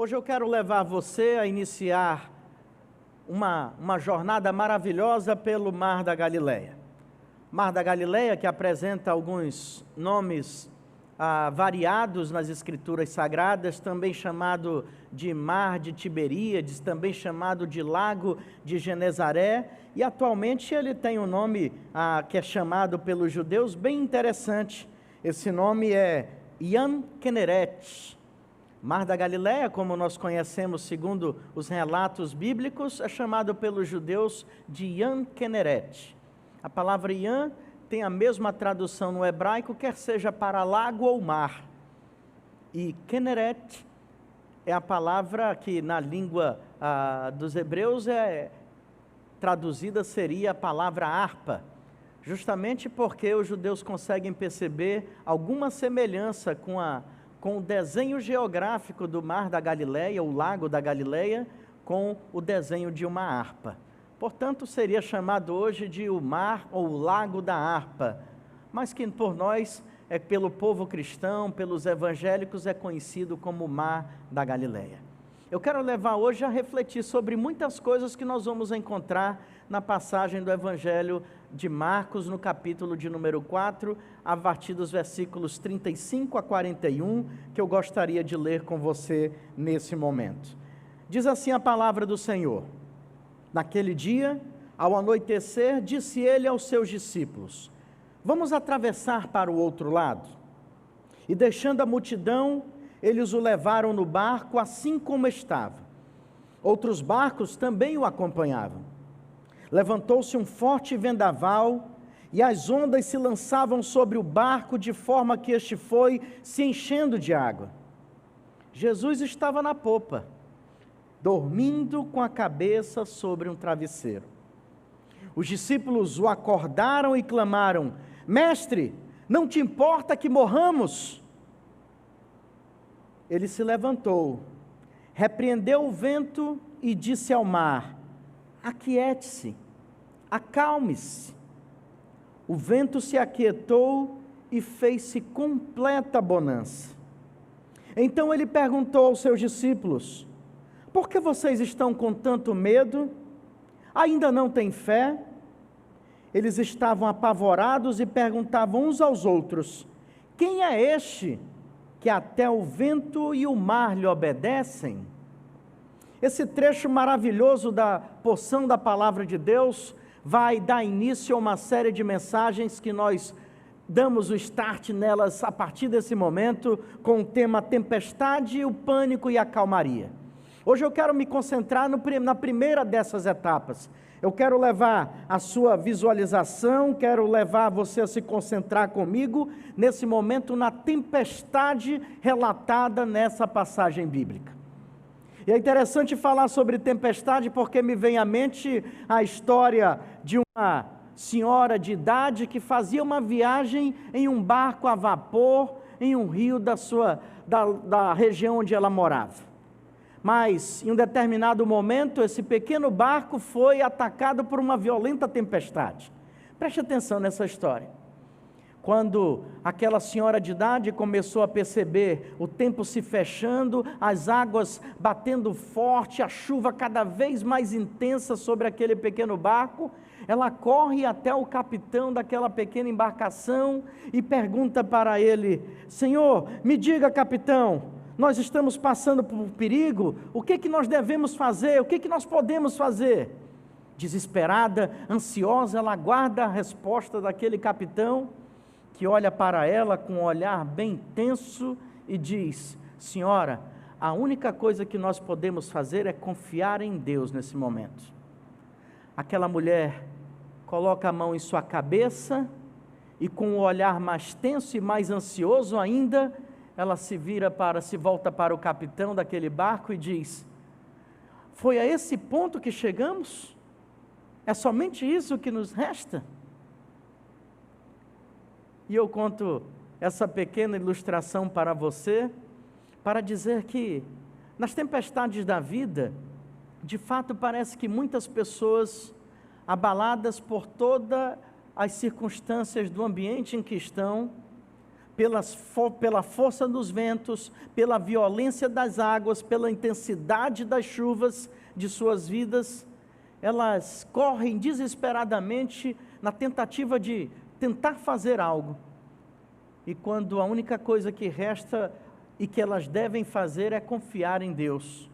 Hoje eu quero levar você a iniciar uma jornada maravilhosa pelo Mar da Galileia. Mar da Galileia, que apresenta alguns nomes variados nas Escrituras Sagradas, também chamado de Mar de Tiberíades, também chamado de Lago de Genezaré, e atualmente ele tem um nome que é chamado pelos judeus bem interessante. Esse nome é Yan Kinneret. Mar da Galileia, como nós conhecemos segundo os relatos bíblicos, é chamado pelos judeus de Yan Kinneret. A palavra Yan tem a mesma tradução no hebraico, quer seja para lago ou mar. E Kinneret é a palavra que na língua dos hebreus traduzida seria a palavra harpa, justamente porque os judeus conseguem perceber alguma semelhança com o desenho geográfico do Mar da Galileia, o Lago da Galileia, com o desenho de uma harpa. Portanto, seria chamado hoje de o Mar ou o Lago da Harpa, mas que por nós, pelo povo cristão, pelos evangélicos, é conhecido como o Mar da Galileia. Eu quero levar hoje a refletir sobre muitas coisas que nós vamos encontrar na passagem do Evangelho de Marcos, no capítulo de número 4, a partir dos versículos 35 a 41, que eu gostaria de ler com você nesse momento. Diz assim a palavra do Senhor: Naquele dia, ao anoitecer, disse ele aos seus discípulos: Vamos atravessar para o outro lado. E deixando a multidão, eles o levaram no barco assim como estava. Outros barcos também o acompanhavam. Levantou-se um forte vendaval, e as ondas se lançavam sobre o barco, de forma que este foi se enchendo de água. Jesus estava na popa, dormindo com a cabeça sobre um travesseiro. Os discípulos o acordaram e clamaram: Mestre, não te importa que morramos? Ele se levantou, repreendeu o vento e disse ao mar: Aquiete-se, acalme-se. O vento se aquietou e fez-se completa bonança. Então ele perguntou aos seus discípulos: Por que vocês estão com tanto medo? Ainda não têm fé? Eles estavam apavorados e perguntavam uns aos outros: Quem é este que até o vento e o mar lhe obedecem? Esse trecho maravilhoso da porção da palavra de Deus vai dar início a uma série de mensagens que nós damos o start nelas a partir desse momento, com o tema tempestade, o pânico e a calmaria. Hoje eu quero me concentrar na primeira dessas etapas. Eu quero levar a sua visualização, quero levar você a se concentrar comigo nesse momento na tempestade relatada nessa passagem bíblica. E é interessante falar sobre tempestade porque me vem à mente a história de uma senhora de idade que fazia uma viagem em um barco a vapor em um rio da região onde ela morava. Mas, em um determinado momento, esse pequeno barco foi atacado por uma violenta tempestade. Preste atenção nessa história. Quando aquela senhora de idade começou a perceber o tempo se fechando, as águas batendo forte, a chuva cada vez mais intensa sobre aquele pequeno barco, ela corre até o capitão daquela pequena embarcação e pergunta para ele: Senhor, me diga, capitão, nós estamos passando por perigo, o que nós devemos fazer, o que nós podemos fazer? Desesperada, ansiosa, ela aguarda a resposta daquele capitão, que olha para ela com um olhar bem tenso e diz: Senhora, a única coisa que nós podemos fazer é confiar em Deus nesse momento. Aquela mulher coloca a mão em sua cabeça e, com um olhar mais tenso e mais ansioso ainda, ela se volta para o capitão daquele barco e diz: Foi a esse ponto que chegamos? É somente isso que nos resta? E eu conto essa pequena ilustração para você, para dizer que nas tempestades da vida, de fato parece que muitas pessoas, abaladas por todas as circunstâncias do ambiente em que estão, pela força dos ventos, pela violência das águas, pela intensidade das chuvas de suas vidas, elas correm desesperadamente na tentativa de tentar fazer algo. E quando a única coisa que resta e que elas devem fazer é confiar em Deus.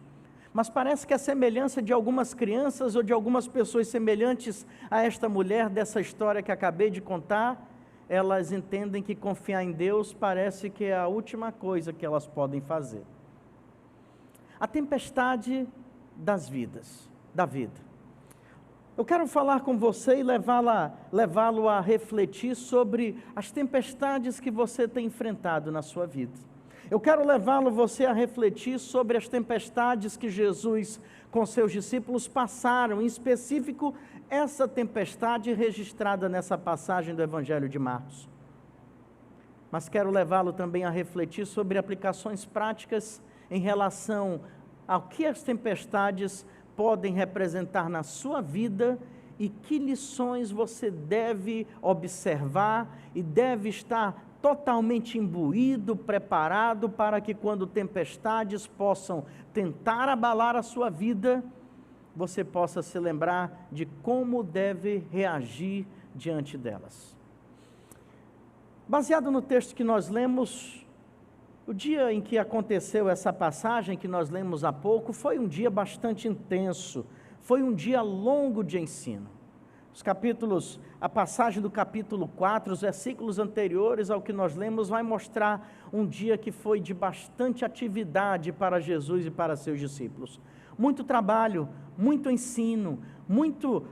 Mas parece que a semelhança de algumas crianças ou de algumas pessoas semelhantes a esta mulher dessa história que acabei de contar, elas entendem que confiar em Deus parece que é a última coisa que elas podem fazer. A tempestade da vida. Eu quero falar com você e levá-lo a refletir sobre as tempestades que você tem enfrentado na sua vida. Eu quero você a refletir sobre as tempestades que Jesus com seus discípulos passaram, em específico essa tempestade registrada nessa passagem do Evangelho de Marcos. Mas quero levá-lo também a refletir sobre aplicações práticas em relação ao que as tempestades podem representar na sua vida e que lições você deve observar e deve estar totalmente imbuído, preparado para que quando tempestades possam tentar abalar a sua vida, você possa se lembrar de como deve reagir diante delas. Baseado no texto que nós lemos, o dia em que aconteceu essa passagem que nós lemos há pouco, foi um dia bastante intenso, foi um dia longo de ensino. A passagem do capítulo 4, os versículos anteriores ao que nós lemos, vai mostrar um dia que foi de bastante atividade para Jesus e para seus discípulos. Muito trabalho, muito ensino, muito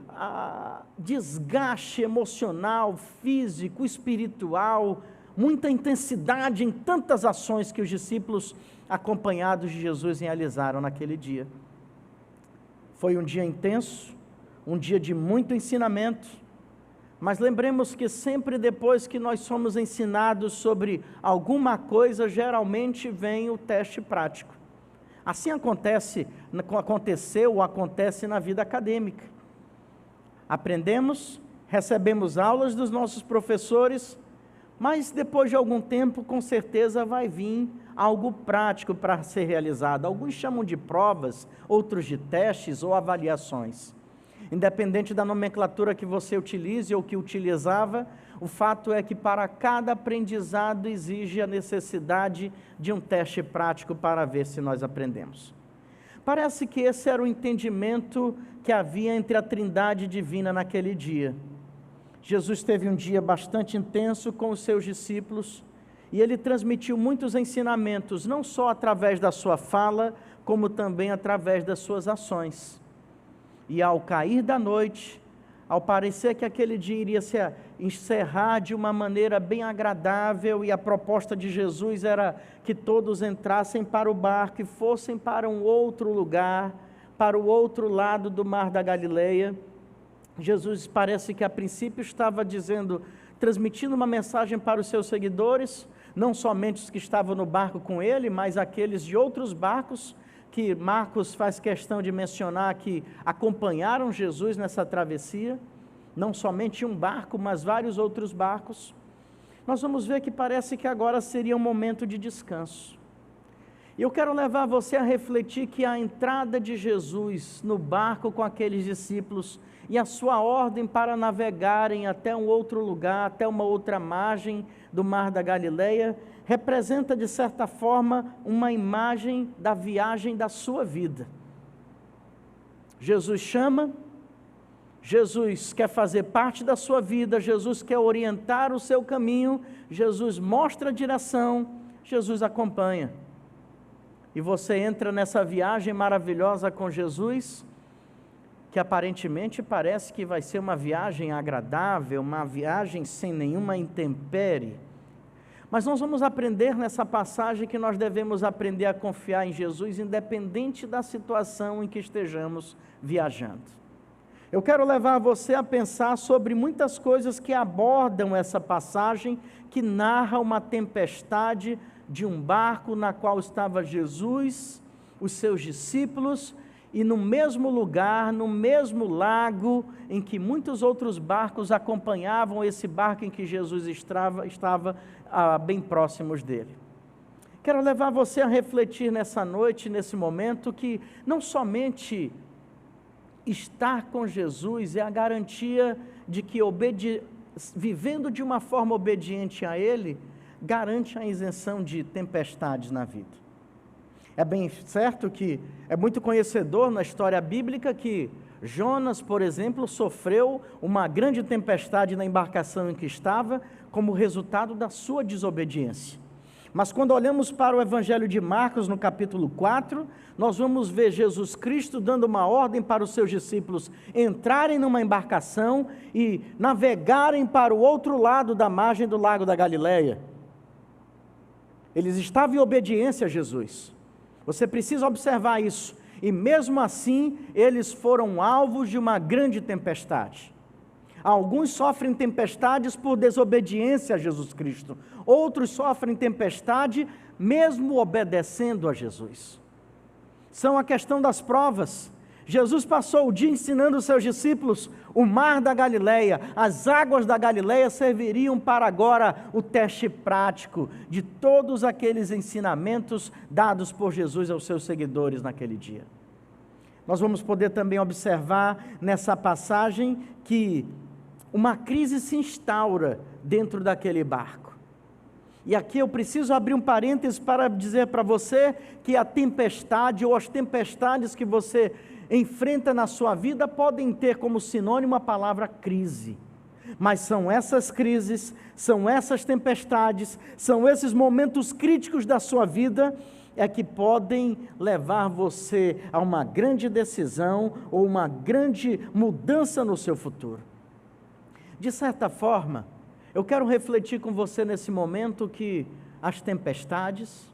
desgaste emocional, físico, espiritual, muita intensidade em tantas ações que os discípulos, acompanhados de Jesus, realizaram naquele dia. Foi um dia intenso, um dia de muito ensinamento, mas lembremos que sempre depois que nós somos ensinados sobre alguma coisa, geralmente vem o teste prático. Assim acontece na vida acadêmica. Aprendemos, recebemos aulas dos nossos professores, mas depois de algum tempo, com certeza vai vir algo prático para ser realizado. Alguns chamam de provas, outros de testes ou avaliações. Independente da nomenclatura que você utilize ou que utilizava, o fato é que para cada aprendizado exige a necessidade de um teste prático para ver se nós aprendemos. Parece que esse era o entendimento que havia entre a Trindade divina naquele dia. Jesus teve um dia bastante intenso com os seus discípulos e ele transmitiu muitos ensinamentos, não só através da sua fala, como também através das suas ações. E ao cair da noite, ao parecer que aquele dia iria se encerrar de uma maneira bem agradável, e a proposta de Jesus era que todos entrassem para o barco e fossem para um outro lugar, para o outro lado do mar da Galileia, Jesus parece que a princípio estava transmitindo uma mensagem para os seus seguidores, não somente os que estavam no barco com ele, mas aqueles de outros barcos, que Marcos faz questão de mencionar que acompanharam Jesus nessa travessia, não somente um barco, mas vários outros barcos. Nós vamos ver que parece que agora seria um momento de descanso. E eu quero levar você a refletir que a entrada de Jesus no barco com aqueles discípulos e a sua ordem para navegarem até um outro lugar, até uma outra margem do mar da Galileia, representa de certa forma uma imagem da viagem da sua vida. Jesus chama, Jesus quer fazer parte da sua vida, Jesus quer orientar o seu caminho, Jesus mostra a direção, Jesus acompanha. E você entra nessa viagem maravilhosa com Jesus, que aparentemente parece que vai ser uma viagem agradável, uma viagem sem nenhuma intempérie. Mas nós vamos aprender nessa passagem que nós devemos aprender a confiar em Jesus, independente da situação em que estejamos viajando. Eu quero levar você a pensar sobre muitas coisas que abordam essa passagem, que narra uma tempestade de um barco na qual estava Jesus, os seus discípulos e no mesmo lugar, no mesmo lago em que muitos outros barcos acompanhavam esse barco em que Jesus estava bem próximos dele. Quero levar você a refletir nessa noite, nesse momento, que não somente estar com Jesus é a garantia de que vivendo de uma forma obediente a Ele, garante a isenção de tempestades na vida. É bem certo que é muito conhecedor na história bíblica que Jonas, por exemplo, sofreu uma grande tempestade na embarcação em que estava, como resultado da sua desobediência. Mas quando olhamos para o Evangelho de Marcos, no capítulo 4, nós vamos ver Jesus Cristo dando uma ordem para os seus discípulos entrarem numa embarcação e navegarem para o outro lado da margem do lago da Galileia. Eles estavam em obediência a Jesus. Você precisa observar isso. E mesmo assim, eles foram alvos de uma grande tempestade. Alguns sofrem tempestades por desobediência a Jesus Cristo. Outros sofrem tempestade mesmo obedecendo a Jesus. São a questão das provas. Jesus passou o dia ensinando os seus discípulos o mar da Galileia. As águas da Galileia serviriam para agora o teste prático de todos aqueles ensinamentos dados por Jesus aos seus seguidores naquele dia. Nós vamos poder também observar nessa passagem que uma crise se instaura dentro daquele barco. E aqui eu preciso abrir um parênteses para dizer para você que a tempestade ou as tempestades que você enfrenta na sua vida podem ter como sinônimo a palavra crise. Mas são essas crises, são essas tempestades, são esses momentos críticos da sua vida que podem levar você a uma grande decisão ou uma grande mudança no seu futuro. De certa forma, eu quero refletir com você nesse momento que as tempestades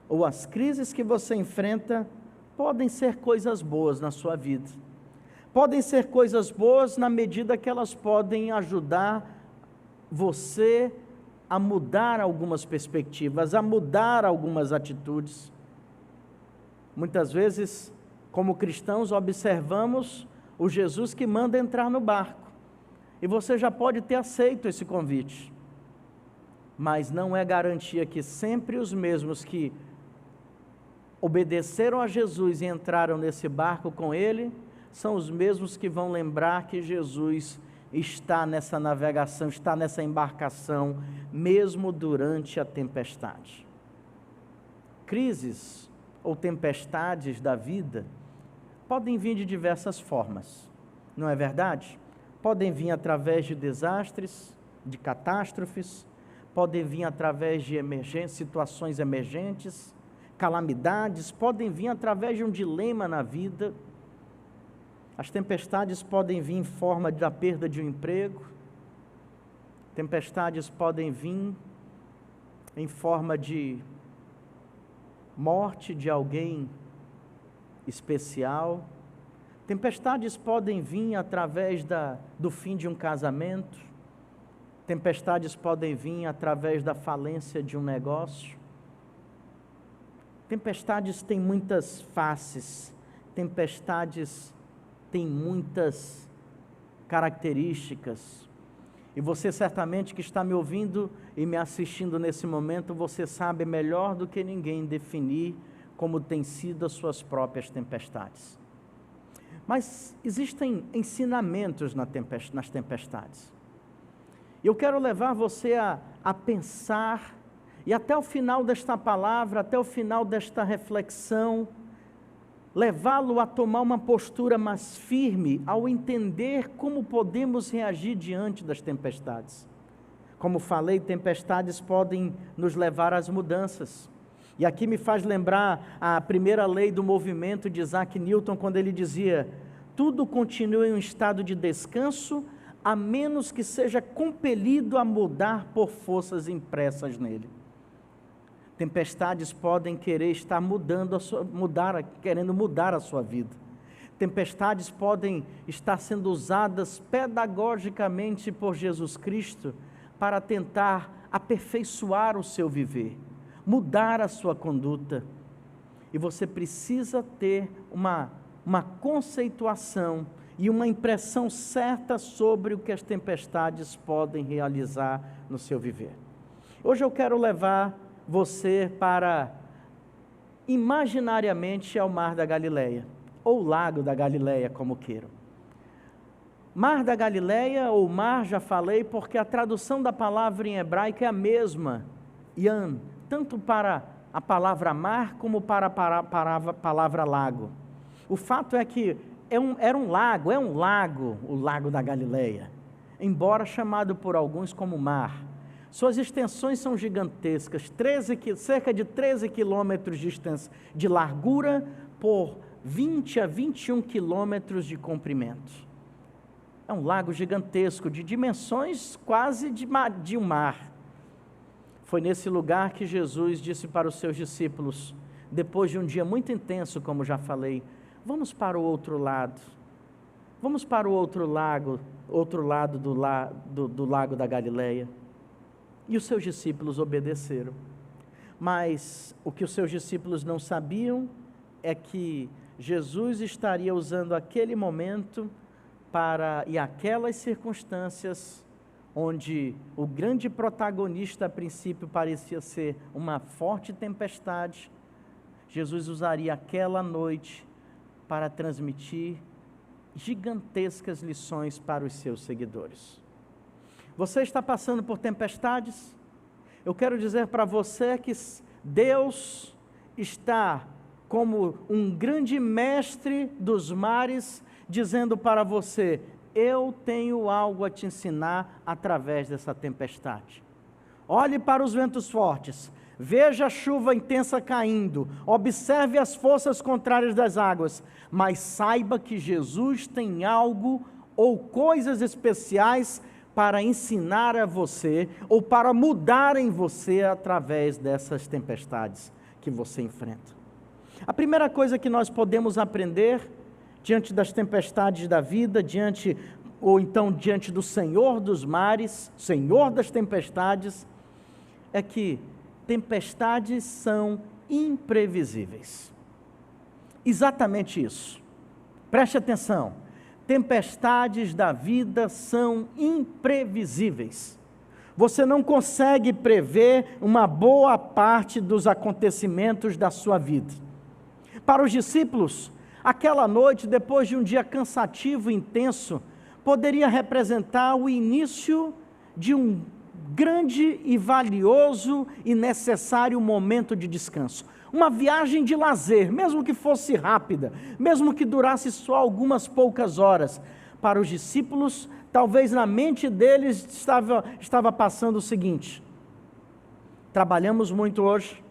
ou as crises que você enfrenta podem ser coisas boas na sua vida. Podem ser coisas boas na medida que elas podem ajudar você a mudar algumas perspectivas, a mudar algumas atitudes. Muitas vezes, como cristãos, observamos o Jesus que manda entrar no barco. E você já pode ter aceito esse convite. Mas não é garantia que sempre os mesmos que obedeceram a Jesus e entraram nesse barco com Ele, são os mesmos que vão lembrar que Jesus está nessa navegação, está nessa embarcação, mesmo durante a tempestade. Crises ou tempestades da vida podem vir de diversas formas, não é verdade? Podem vir através de desastres, de catástrofes, podem vir através de situações emergentes, calamidades, podem vir através de um dilema na vida. As tempestades podem vir em forma da perda de um emprego, tempestades podem vir em forma de morte de alguém especial, tempestades podem vir através do fim de um casamento, tempestades podem vir através da falência de um negócio. Tempestades têm muitas faces, tempestades têm muitas características, e você certamente que está me ouvindo e me assistindo nesse momento, você sabe melhor do que ninguém definir como têm sido as suas próprias tempestades. Mas existem ensinamentos nas tempestades. Eu quero levar você a pensar, e até o final desta palavra, até o final desta reflexão, levá-lo a tomar uma postura mais firme ao entender como podemos reagir diante das tempestades. Como falei, tempestades podem nos levar às mudanças. E aqui me faz lembrar a primeira lei do movimento de Isaac Newton, quando ele dizia: tudo continua em um estado de descanso, a menos que seja compelido a mudar por forças impressas nele. Tempestades podem querer estar querendo mudar a sua vida. Tempestades podem estar sendo usadas pedagogicamente por Jesus Cristo para tentar aperfeiçoar o seu viver, mudar a sua conduta. E você precisa ter uma uma conceituação e uma impressão certa sobre o que as tempestades podem realizar no seu viver. Hoje eu quero levar você para, imaginariamente, ao Mar da Galileia, ou Lago da Galileia, como queiram. Mar da Galileia, ou mar, já falei, porque a tradução da palavra em hebraico é a mesma, Yam, tanto para a palavra mar, como para a palavra lago. O fato é que é um lago, o Lago da Galileia, embora chamado por alguns como mar. Suas extensões são gigantescas, cerca de 13 quilômetros de largura por 20 a 21 quilômetros de comprimento. É um lago gigantesco, de dimensões quase de um mar. Foi nesse lugar que Jesus disse para os seus discípulos, depois de um dia muito intenso, como já falei, vamos para o outro lado. Vamos para o outro lado do Lago da Galileia. E os seus discípulos obedeceram. Mas o que os seus discípulos não sabiam é que Jesus estaria usando aquele momento e aquelas circunstâncias onde o grande protagonista a princípio parecia ser uma forte tempestade. Jesus usaria aquela noite para transmitir gigantescas lições para os seus seguidores. Você está passando por tempestades? Eu quero dizer para você que Deus está como um grande mestre dos mares, dizendo para você, eu tenho algo a te ensinar através dessa tempestade. Olhe para os ventos fortes, veja a chuva intensa caindo, observe as forças contrárias das águas, mas saiba que Jesus tem algo ou coisas especiais para ensinar a você ou para mudar em você através dessas tempestades que você enfrenta. A primeira coisa que nós podemos aprender diante das tempestades da vida, diante do Senhor dos mares, Senhor das tempestades, é que tempestades são imprevisíveis. Exatamente isso. Preste atenção. Tempestades da vida são imprevisíveis. Você não consegue prever uma boa parte dos acontecimentos da sua vida. Para os discípulos, aquela noite, depois de um dia cansativo e intenso, poderia representar o início de um grande e valioso e necessário momento de descanso. Uma viagem de lazer, mesmo que fosse rápida, mesmo que durasse só algumas poucas horas. Para os discípulos, talvez na mente deles estava passando o seguinte: trabalhamos muito hoje,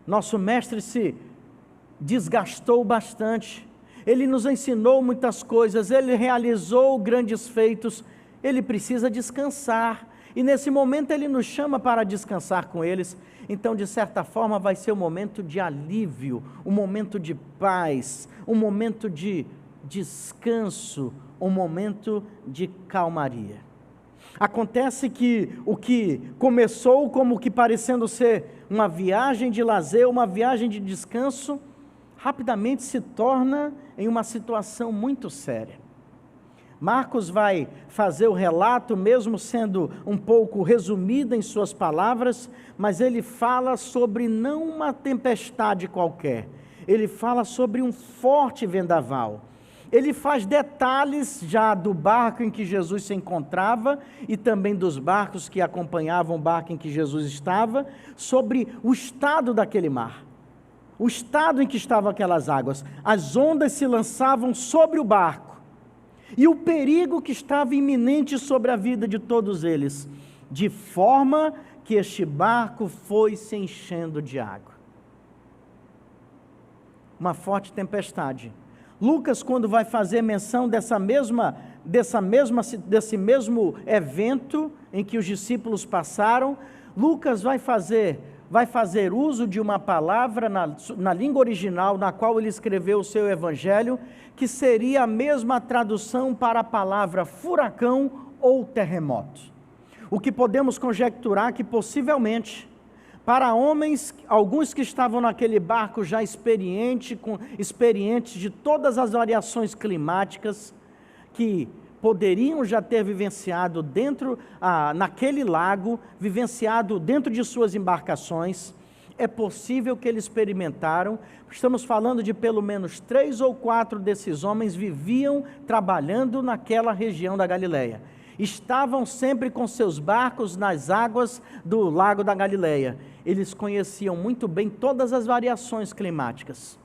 nosso mestre se desgastou bastante, ele nos ensinou muitas coisas, ele realizou grandes feitos, ele precisa descansar, e nesse momento ele nos chama para descansar com eles. Então, de certa forma, vai ser um momento de alívio, um momento de paz, um momento de descanso, um momento de calmaria. Acontece que o que começou como que parecendo ser uma viagem de lazer, uma viagem de descanso, rapidamente se torna em uma situação muito séria. Marcos vai fazer o relato, mesmo sendo um pouco resumido em suas palavras, mas ele fala sobre não uma tempestade qualquer, ele fala sobre um forte vendaval. Ele faz detalhes já do barco em que Jesus se encontrava e também dos barcos que acompanhavam o barco em que Jesus estava, sobre o estado daquele mar, o estado em que estavam aquelas águas. As ondas se lançavam sobre o barco e o perigo que estava iminente sobre a vida de todos eles, de forma que este barco foi se enchendo de água. Uma forte tempestade. Lucas, quando vai fazer menção desse mesmo evento em que os discípulos passaram, Lucas vai fazer uso de uma palavra na língua original, na qual ele escreveu o seu evangelho, que seria a mesma tradução para a palavra furacão ou terremoto. O que podemos conjecturar que possivelmente, para homens, alguns que estavam naquele barco já experientes de todas as variações climáticas, que poderiam já ter vivenciado naquele lago, vivenciado dentro de suas embarcações. É possível que eles experimentaram. Estamos falando de pelo menos 3 ou 4 desses homens viviam trabalhando naquela região da Galileia. Estavam sempre com seus barcos nas águas do lago da Galileia. Eles conheciam muito bem todas as variações climáticas.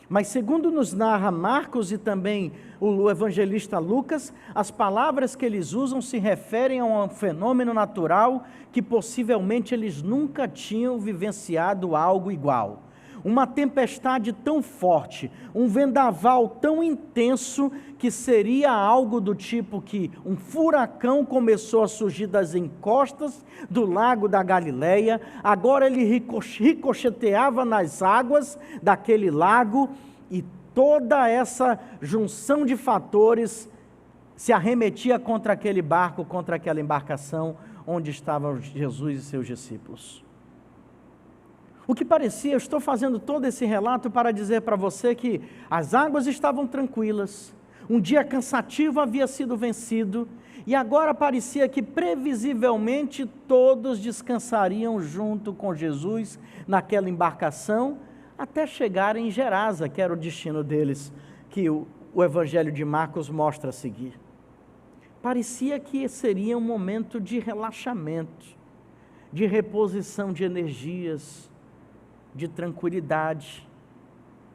Mas segundo nos narra Marcos e também o evangelista Lucas, as palavras que eles usam se referem a um fenômeno natural que possivelmente eles nunca tinham vivenciado algo igual. Uma tempestade tão forte, um vendaval tão intenso que seria algo do tipo que um furacão começou a surgir das encostas do lago da Galileia, agora ele ricocheteava nas águas daquele lago e toda essa junção de fatores se arremetia contra aquele barco, contra aquela embarcação onde estavam Jesus e seus discípulos. O que parecia, eu estou fazendo todo esse relato para dizer para você que as águas estavam tranquilas, um dia cansativo havia sido vencido, e agora parecia que previsivelmente todos descansariam junto com Jesus naquela embarcação, até chegarem em Gerasa, que era o destino deles, que o Evangelho de Marcos mostra a seguir. Parecia que seria um momento de relaxamento, de reposição de energias, de tranquilidade.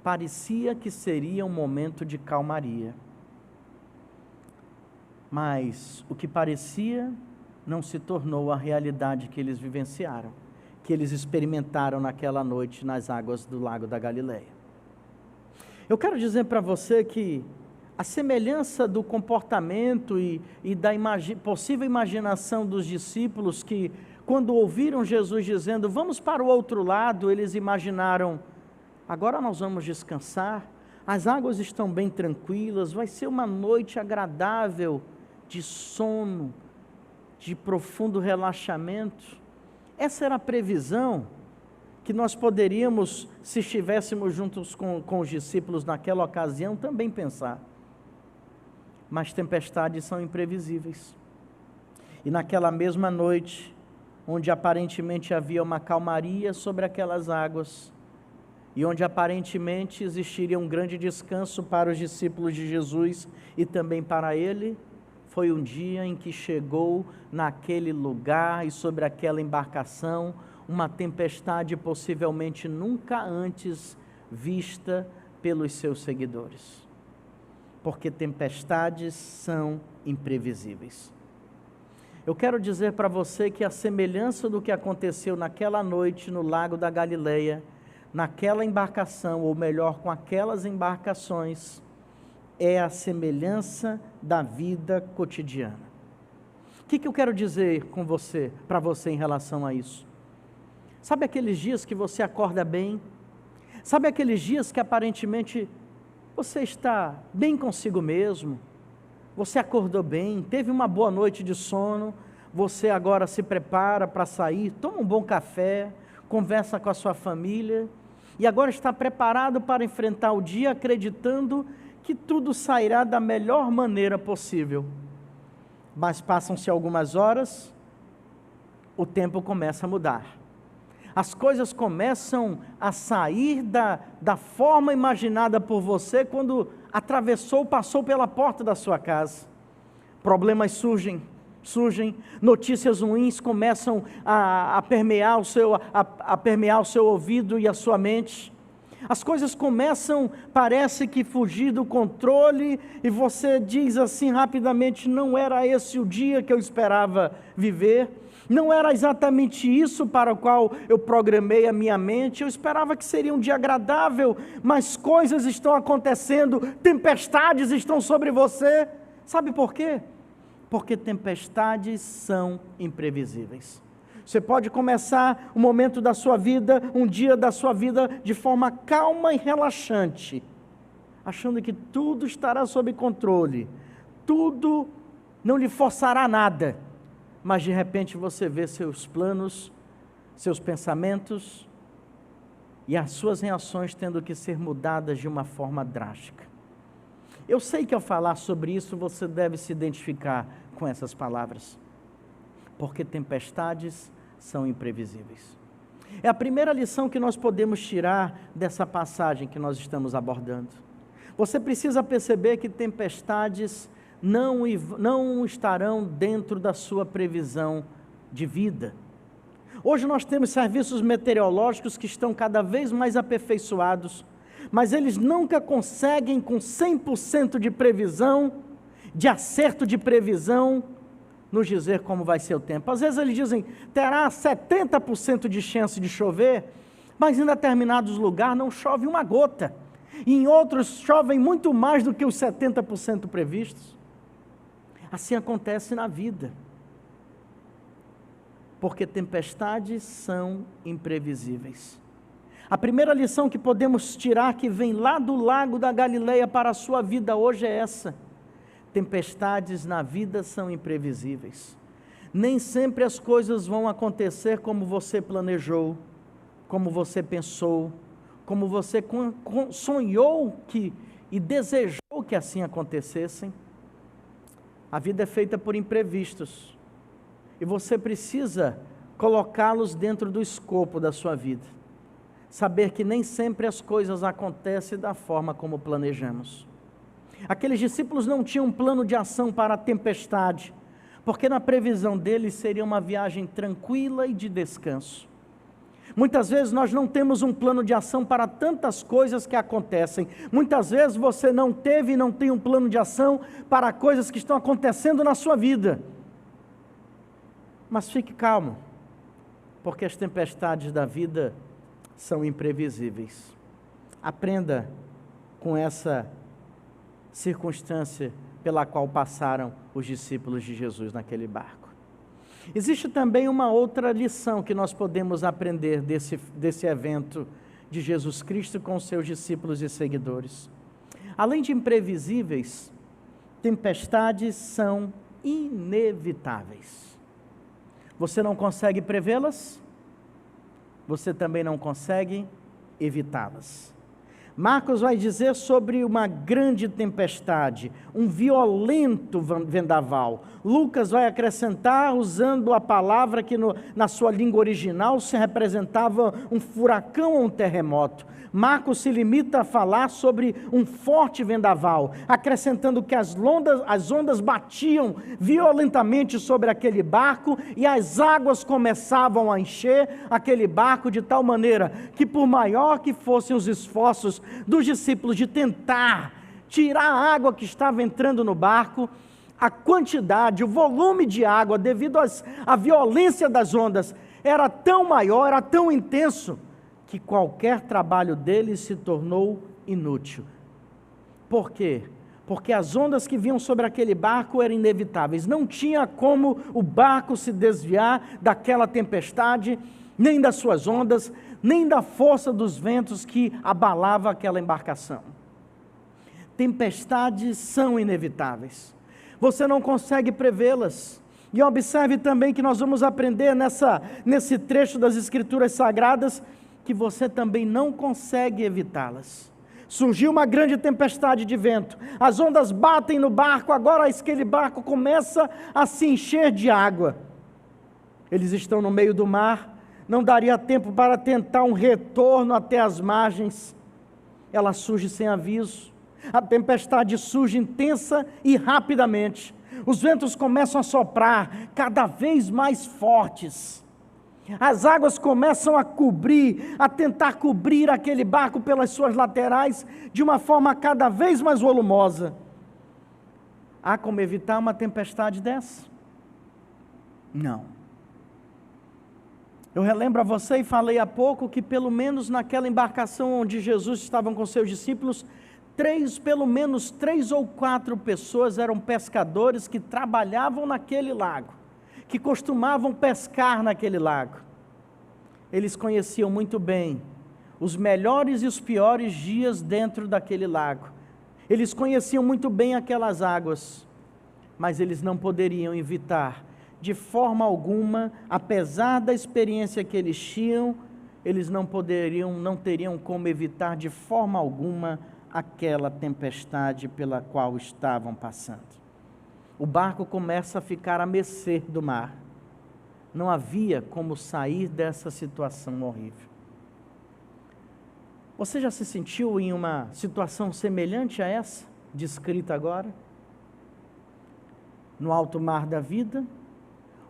Parecia que seria um momento de calmaria. Mas o que parecia não se tornou a realidade que eles vivenciaram, que eles experimentaram naquela noite nas águas do lago da Galileia. Eu quero dizer para você que a semelhança do comportamento e da possível imaginação dos discípulos que, quando ouviram Jesus dizendo, vamos para o outro lado, eles imaginaram, agora nós vamos descansar, as águas estão bem tranquilas, vai ser uma noite agradável de sono, de profundo relaxamento. Essa era a previsão que nós poderíamos, se estivéssemos juntos com os discípulos naquela ocasião, também pensar. Mas tempestades são imprevisíveis. E naquela mesma noite, onde aparentemente havia uma calmaria sobre aquelas águas, e onde aparentemente existiria um grande descanso para os discípulos de Jesus e também para ele, foi um dia em que chegou naquele lugar e sobre aquela embarcação uma tempestade possivelmente nunca antes vista pelos seus seguidores. Porque tempestades são imprevisíveis. Eu quero dizer para você que a semelhança do que aconteceu naquela noite no lago da Galileia, naquela embarcação, ou melhor, com aquelas embarcações, é a semelhança da vida cotidiana. O que eu quero dizer com você, para você em relação a isso? Sabe aqueles dias que você acorda bem? Sabe aqueles dias que aparentemente você está bem consigo mesmo? Você acordou bem, teve uma boa noite de sono, você agora se prepara para sair, toma um bom café, conversa com a sua família, e agora está preparado para enfrentar o dia, acreditando que tudo sairá da melhor maneira possível. Mas passam-se algumas horas, o tempo começa a mudar. As coisas começam a sair da forma imaginada por você quando passou pela porta da sua casa. Problemas surgem, notícias ruins começam a permear o seu ouvido e a sua mente. As coisas começam, parece que fugir do controle, e você diz assim rapidamente, não era esse o dia que eu esperava viver, não era exatamente isso para o qual eu programei a minha mente, eu esperava que seria um dia agradável, mas coisas estão acontecendo, tempestades estão sobre você. Sabe por quê? Porque tempestades são imprevisíveis. Você pode começar um momento da sua vida, um dia da sua vida, de forma calma e relaxante, achando que tudo estará sob controle, tudo não lhe forçará nada, mas de repente você vê seus planos seus pensamentos e as suas reações tendo que ser mudadas de uma forma drástica. Eu sei que ao falar sobre isso você deve se identificar com essas palavras, porque tempestades são imprevisíveis. É a primeira lição que nós podemos tirar dessa passagem que nós estamos abordando. Você precisa perceber que tempestades não estarão dentro da sua previsão de vida. Hoje nós temos serviços meteorológicos que estão cada vez mais aperfeiçoados, mas eles nunca conseguem com 100% de previsão, de acerto de previsão, nos dizer como vai ser o tempo. Às vezes eles dizem, terá 70% de chance de chover, mas em determinados lugares não chove uma gota, e em outros chovem muito mais do que os 70% previstos. Assim acontece na vida, porque tempestades são imprevisíveis. A primeira lição que podemos tirar, que vem lá do lago da Galileia para a sua vida hoje, é essa: tempestades na vida são imprevisíveis. Nem sempre as coisas vão acontecer como você planejou, como você pensou, como você sonhou e desejou que assim acontecessem. A vida é feita por imprevistos, e você precisa colocá-los dentro do escopo da sua vida. Saber que nem sempre as coisas acontecem da forma como planejamos. Aqueles discípulos não tinham um plano de ação para a tempestade, porque na previsão deles seria uma viagem tranquila e de descanso. Muitas vezes nós não temos um plano de ação para tantas coisas que acontecem. Muitas vezes você não teve e não tem um plano de ação para coisas que estão acontecendo na sua vida. Mas fique calmo, porque as tempestades da vida são imprevisíveis. Aprenda com essa circunstância pela qual passaram os discípulos de Jesus naquele barco. Existe também uma outra lição que nós podemos aprender desse evento de Jesus Cristo com seus discípulos e seguidores. Além de imprevisíveis, tempestades são inevitáveis. Você não consegue prevê-las, você também não consegue evitá-las. Marcos vai dizer sobre uma grande tempestade, um violento vendaval. Lucas vai acrescentar, usando a palavra que na sua língua original se representava um furacão ou um terremoto. Marcos se limita a falar sobre um forte vendaval, acrescentando que as ondas batiam violentamente sobre aquele barco e as águas começavam a encher aquele barco de tal maneira que, por maior que fossem os esforços dos discípulos de tentar tirar a água que estava entrando no barco, a quantidade, o volume de água, devido à violência das ondas, era tão maior, era tão intenso, que qualquer trabalho deles se tornou inútil. Por quê? Porque as ondas que vinham sobre aquele barco eram inevitáveis. Não tinha como o barco se desviar daquela tempestade, nem das suas ondas, nem da força dos ventos que abalava aquela embarcação. Tempestades são inevitáveis. Você não consegue prevê-las. E observe também que nós vamos aprender nesse trecho das Escrituras Sagradas que você também não consegue evitá-las. Surgiu uma grande tempestade de vento, as ondas batem no barco, agora aquele barco começa a se encher de água. Eles estão no meio do mar, não daria tempo para tentar um retorno até as margens. Ela surge sem aviso, a tempestade surge intensa e rapidamente. Os ventos começam a soprar cada vez mais fortes. As águas começam a tentar cobrir aquele barco pelas suas laterais de uma forma cada vez mais volumosa. Há como evitar uma tempestade dessa? Não. Eu relembro a você e falei há pouco que pelo menos naquela embarcação onde Jesus estava com seus discípulos, pelo menos 3 ou 4 pessoas eram pescadores que trabalhavam naquele lago, que costumavam pescar naquele lago. Eles conheciam muito bem os melhores e os piores dias dentro daquele lago. Eles conheciam muito bem aquelas águas, mas eles não poderiam evitar de forma alguma, apesar da experiência que eles tinham, eles não teriam como evitar de forma alguma aquela tempestade pela qual estavam passando. O barco começa a ficar à mercê do mar. Não havia como sair dessa situação horrível. Você já se sentiu em uma situação semelhante a essa, descrita agora? No alto mar da vida,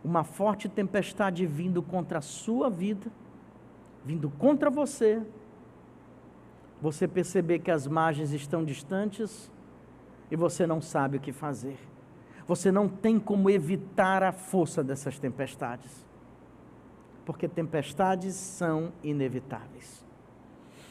uma forte tempestade vindo contra a sua vida, vindo contra você, você perceber que as margens estão distantes e você não sabe o que fazer. Você não tem como evitar a força dessas tempestades, porque tempestades são inevitáveis.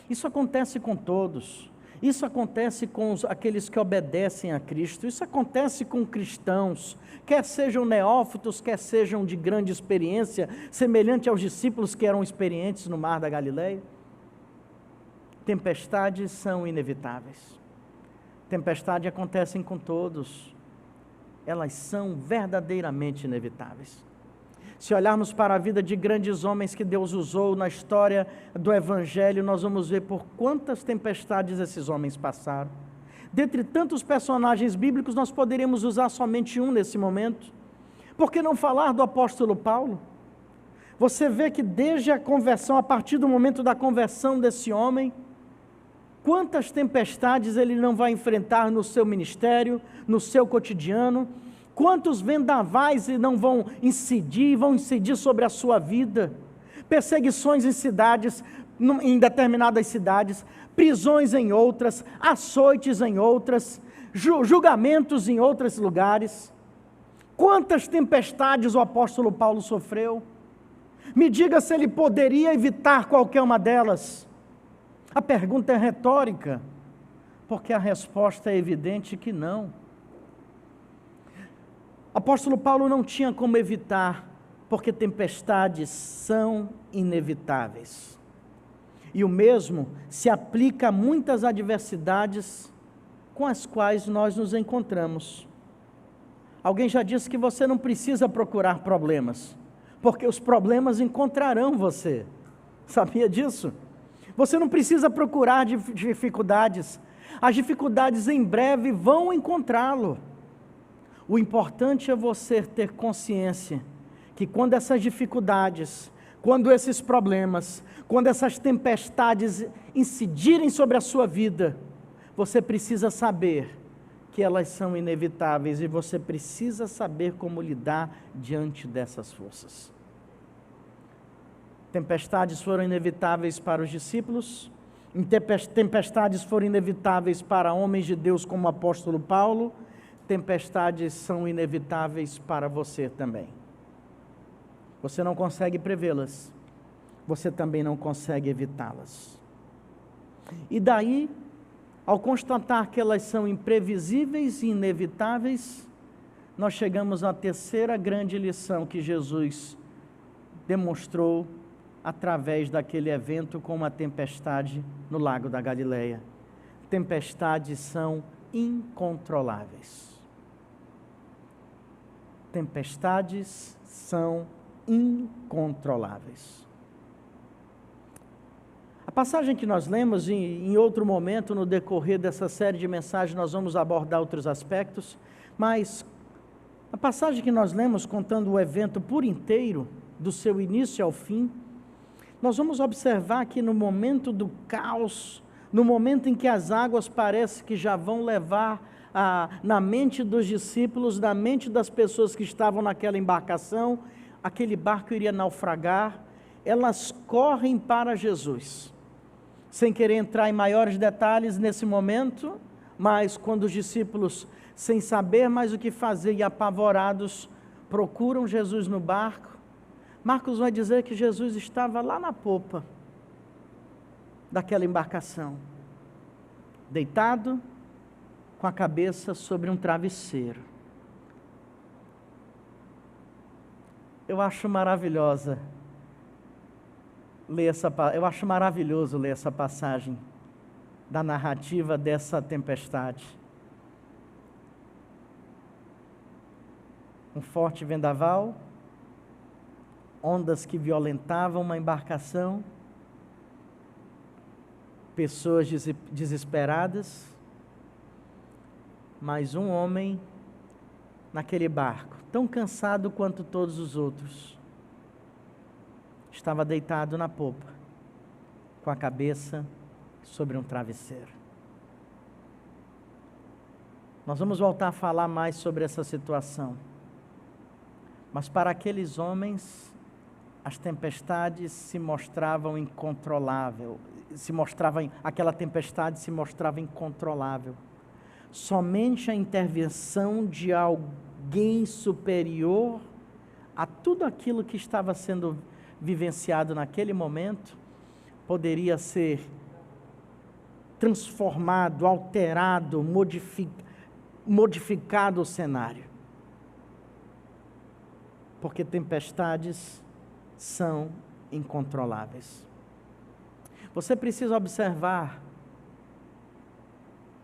Isso acontece com todos, isso acontece com aqueles que obedecem a Cristo, isso acontece com cristãos, quer sejam neófitos, quer sejam de grande experiência, semelhante aos discípulos que eram experientes no mar da Galileia. Tempestades são inevitáveis. Tempestades acontecem com todos. Elas são verdadeiramente inevitáveis. Se olharmos para a vida de grandes homens que Deus usou na história do Evangelho, nós vamos ver por quantas tempestades esses homens passaram. Dentre tantos personagens bíblicos, nós poderíamos usar somente um nesse momento. Por que não falar do apóstolo Paulo? Você vê que desde a conversão, a partir do momento da conversão desse homem, quantas tempestades ele não vai enfrentar no seu ministério, no seu cotidiano, quantos vendavais não vão incidir sobre a sua vida, perseguições em cidades, em determinadas cidades, prisões em outras, açoites em outras, julgamentos em outros lugares. Quantas tempestades o apóstolo Paulo sofreu? Me diga se ele poderia evitar qualquer uma delas. A pergunta é retórica, porque a resposta é evidente que não. O apóstolo Paulo não tinha como evitar, porque tempestades são inevitáveis. E o mesmo se aplica a muitas adversidades com as quais nós nos encontramos. Alguém já disse que você não precisa procurar problemas, porque os problemas encontrarão você. Sabia disso? Você não precisa procurar dificuldades. As dificuldades em breve vão encontrá-lo. O importante é você ter consciência que quando essas dificuldades, quando esses problemas, quando essas tempestades incidirem sobre a sua vida, você precisa saber que elas são inevitáveis e você precisa saber como lidar diante dessas forças. Tempestades foram inevitáveis para os discípulos, tempestades foram inevitáveis para homens de Deus como o apóstolo Paulo, tempestades são inevitáveis para você também. Você não consegue prevê-las, você também não consegue evitá-las. E daí, ao constatar que elas são imprevisíveis e inevitáveis, nós chegamos à terceira grande lição que Jesus demonstrou através daquele evento com uma tempestade no Lago da Galileia. Tempestades são incontroláveis. Tempestades são incontroláveis. A passagem que nós lemos, em outro momento, no decorrer dessa série de mensagens, nós vamos abordar outros aspectos, mas a passagem que nós lemos contando o evento por inteiro, do seu início ao fim, nós vamos observar que no momento do caos, no momento em que as águas parecem que já vão levar na mente dos discípulos, na mente das pessoas que estavam naquela embarcação, aquele barco iria naufragar, elas correm para Jesus. Sem querer entrar em maiores detalhes nesse momento, mas quando os discípulos, sem saber mais o que fazer e apavorados, procuram Jesus no barco, Marcos vai dizer que Jesus estava lá na popa daquela embarcação, deitado, com a cabeça sobre um travesseiro. Eu acho maravilhoso ler essa passagem da narrativa dessa tempestade. Um forte vendaval, ondas que violentavam uma embarcação, pessoas desesperadas, mas um homem naquele barco, tão cansado quanto todos os outros, estava deitado na popa, com a cabeça sobre um travesseiro. Nós vamos voltar a falar mais sobre essa situação. Mas para aqueles homens, as tempestades se mostravam incontroláveis. Aquela tempestade se mostrava incontrolável. Somente a intervenção de alguém superior a tudo aquilo que estava sendo vivenciado naquele momento poderia ser transformado, alterado, modificado o cenário. Porque tempestades são incontroláveis. Você precisa observar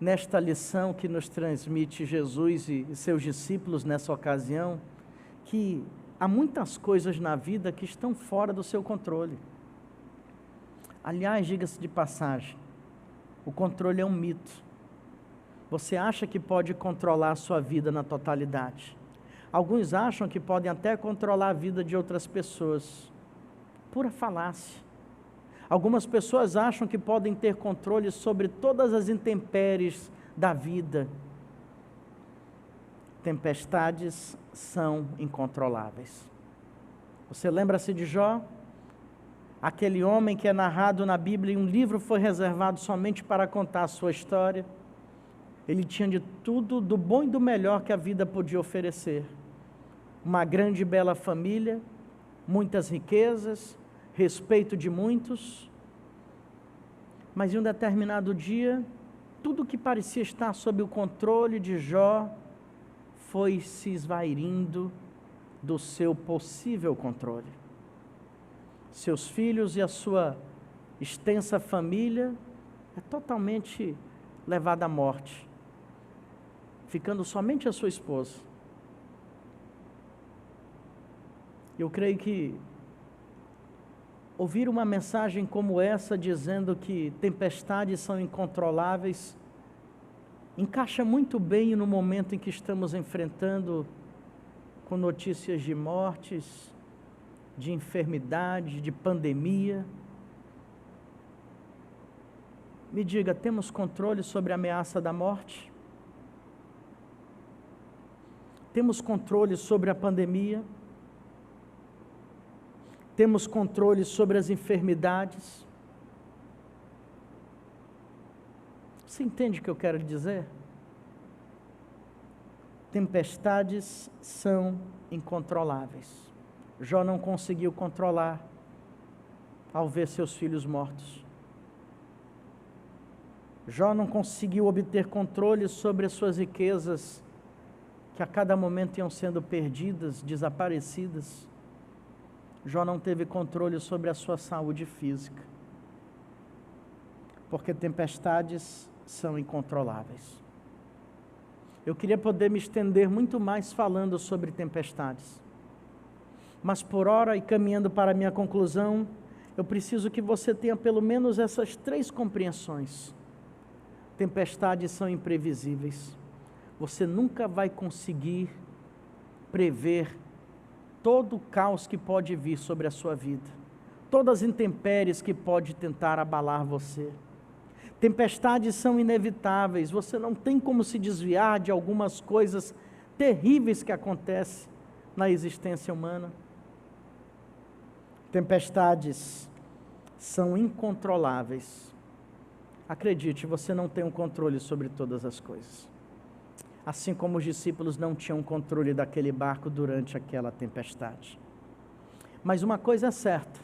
nesta lição que nos transmite Jesus e seus discípulos nessa ocasião, que há muitas coisas na vida que estão fora do seu controle. Aliás, diga-se de passagem, o controle é um mito. Você acha que pode controlar a sua vida na totalidade. Alguns acham que podem até controlar a vida de outras pessoas. Pura falácia. Algumas pessoas acham que podem ter controle sobre todas as intempéries da vida. Tempestades são incontroláveis. Você lembra-se de Jó? Aquele homem que é narrado na Bíblia, e um livro foi reservado somente para contar a sua história. Ele tinha de tudo, do bom e do melhor que a vida podia oferecer. Uma grande e bela família, muitas riquezas, respeito de muitos. Mas em um determinado dia, tudo que parecia estar sob o controle de Jó foi se esvairindo do seu possível controle. Seus filhos e a sua extensa família é totalmente levada à morte, ficando somente a sua esposa. Eu creio que ouvir uma mensagem como essa, dizendo que tempestades são incontroláveis, encaixa muito bem no momento em que estamos enfrentando, com notícias de mortes, de enfermidade, de pandemia. Me diga, temos controle sobre a ameaça da morte? Temos controle sobre a pandemia? Temos controle sobre as enfermidades? Você entende o que eu quero dizer? Tempestades são incontroláveis. Jó não conseguiu controlar ao ver seus filhos mortos. Jó não conseguiu obter controle sobre as suas riquezas, que a cada momento iam sendo perdidas, desaparecidas. Jó não teve controle sobre a sua saúde física, porque tempestades são incontroláveis. Eu queria poder me estender muito mais falando sobre tempestades, mas por hora, e caminhando para a minha conclusão, eu preciso que você tenha pelo menos essas 3 compreensões. Tempestades são imprevisíveis. Você nunca vai conseguir prever todo o caos que pode vir sobre a sua vida, todas as intempéries que pode tentar abalar você. Tempestades são inevitáveis, você não tem como se desviar de algumas coisas terríveis que acontecem na existência humana. Tempestades são incontroláveis. Acredite, você não tem um controle sobre todas as coisas. Assim como os discípulos não tinham controle daquele barco durante aquela tempestade. Mas uma coisa é certa,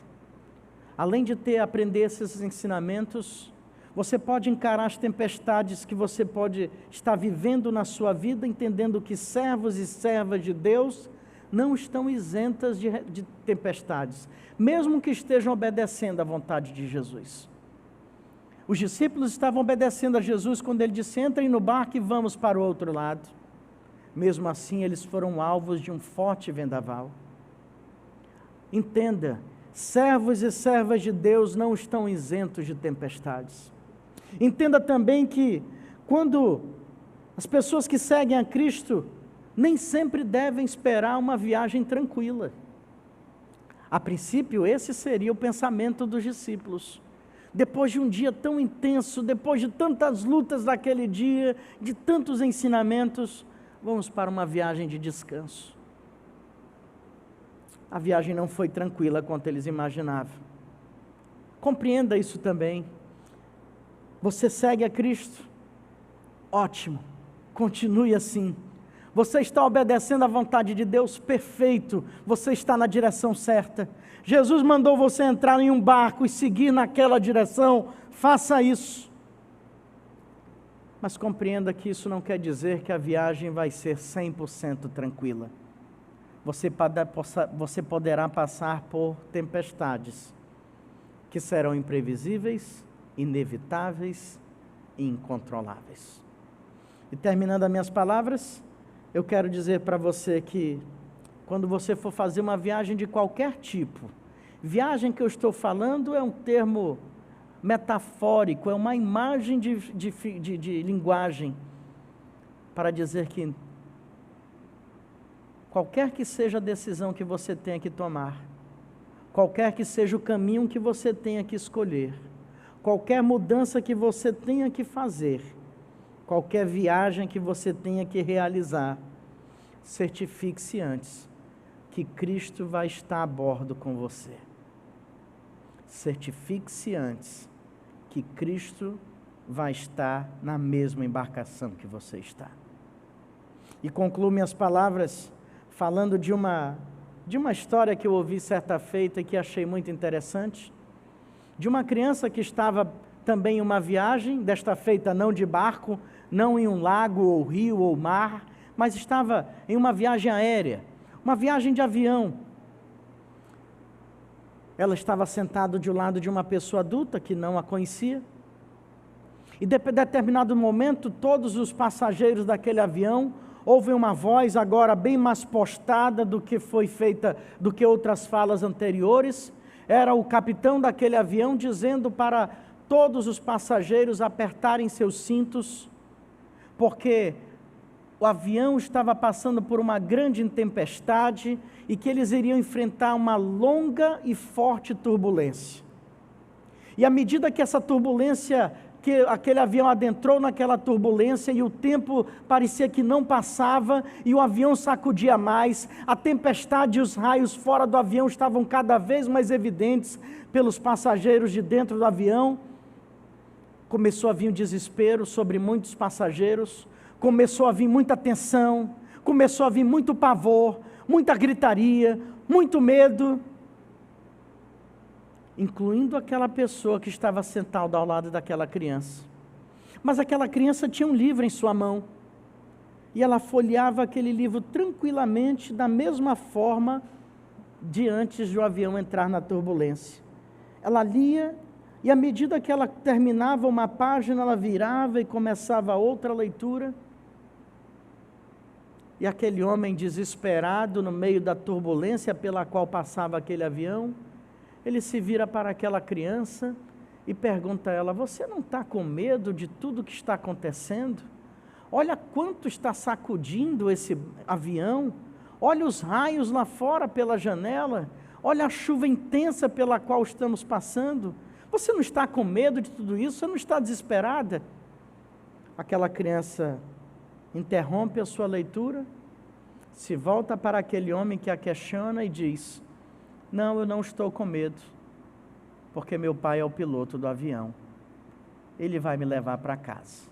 além de aprender esses ensinamentos, você pode encarar as tempestades que você pode estar vivendo na sua vida, entendendo que servos e servas de Deus não estão isentas de tempestades, mesmo que estejam obedecendo à vontade de Jesus. Os discípulos estavam obedecendo a Jesus quando ele disse: entrem no barco e vamos para o outro lado. Mesmo assim, eles foram alvos de um forte vendaval. Entenda, servos e servas de Deus não estão isentos de tempestades. Entenda também que quando as pessoas que seguem a Cristo nem sempre devem esperar uma viagem tranquila. A princípio, esse seria o pensamento dos discípulos. Depois de um dia tão intenso, depois de tantas lutas daquele dia, de tantos ensinamentos, vamos para uma viagem de descanso. A viagem não foi tranquila quanto eles imaginavam. Compreenda isso também. Você segue a Cristo? Ótimo, continue assim. Você está obedecendo à vontade de Deus? Perfeito, você está na direção certa. Jesus mandou você entrar em um barco e seguir naquela direção, faça isso. Mas compreenda que isso não quer dizer que a viagem vai ser 100% tranquila. Você poderá passar por tempestades que serão imprevisíveis, inevitáveis e incontroláveis. E terminando as minhas palavras, eu quero dizer para você que quando você for fazer uma viagem de qualquer tipo, viagem que eu estou falando é um termo metafórico, é uma imagem de linguagem para dizer que qualquer que seja a decisão que você tenha que tomar, qualquer que seja o caminho que você tenha que escolher, qualquer mudança que você tenha que fazer, qualquer viagem que você tenha que realizar, certifique-se antes que Cristo vai estar a bordo com você. Certifique-se antes que Cristo vai estar na mesma embarcação que você está. E concluo minhas palavras falando de uma história que eu ouvi certa feita e que achei muito interessante, de uma criança que estava também em uma viagem, desta feita não de barco, não em um lago ou rio ou mar, mas estava em uma viagem aérea, uma viagem de avião. Ela estava sentada de um lado de uma pessoa adulta que não a conhecia, e de determinado momento, todos os passageiros daquele avião ouvem uma voz agora bem mais postada do que foi feita, do que outras falas anteriores. Era o capitão daquele avião dizendo para todos os passageiros apertarem seus cintos, porque o avião estava passando por uma grande tempestade e que eles iriam enfrentar uma longa e forte turbulência. E à medida que essa turbulência, que aquele avião adentrou naquela turbulência e o tempo parecia que não passava e o avião sacudia mais, a tempestade e os raios fora do avião estavam cada vez mais evidentes pelos passageiros de dentro do avião. Começou a vir um desespero sobre muitos passageiros, começou a vir muita tensão, começou a vir muito pavor, muita gritaria, muito medo, incluindo aquela pessoa que estava sentada ao lado daquela criança. Mas aquela criança tinha um livro em sua mão, e ela folheava aquele livro tranquilamente, da mesma forma de antes do avião entrar na turbulência. Ela lia, e à medida que ela terminava uma página, ela virava e começava outra leitura. E aquele homem desesperado no meio da turbulência pela qual passava aquele avião, ele se vira para aquela criança e pergunta a ela: você não está com medo de tudo que está acontecendo? Olha quanto está sacudindo esse avião, olha os raios lá fora pela janela, olha a chuva intensa pela qual estamos passando. Você não está com medo de tudo isso? Você não está desesperada? Aquela criança interrompe a sua leitura, se volta para aquele homem que a questiona e diz: não, eu não estou com medo, porque meu pai é o piloto do avião, ele vai me levar para casa.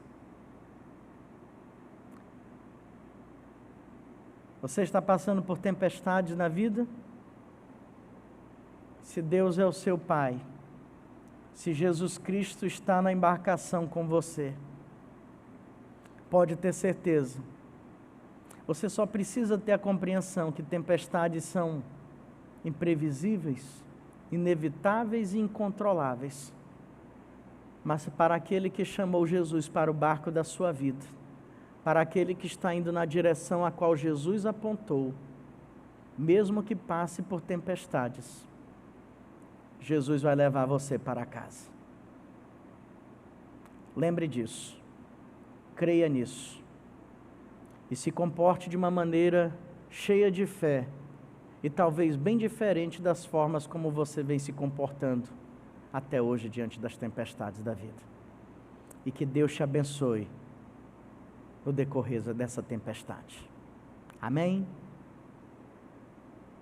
Você está passando por tempestades na vida? Se Deus é o seu pai, se Jesus Cristo está na embarcação com você, pode ter certeza, você só precisa ter a compreensão que tempestades são imprevisíveis, inevitáveis e incontroláveis, mas para aquele que chamou Jesus para o barco da sua vida, para aquele que está indo na direção a qual Jesus apontou, mesmo que passe por tempestades, Jesus vai levar você para casa. Lembre disso, creia nisso, e se comporte de uma maneira cheia de fé, e talvez bem diferente das formas como você vem se comportando até hoje diante das tempestades da vida. E que Deus te abençoe no decorrer dessa tempestade. Amém?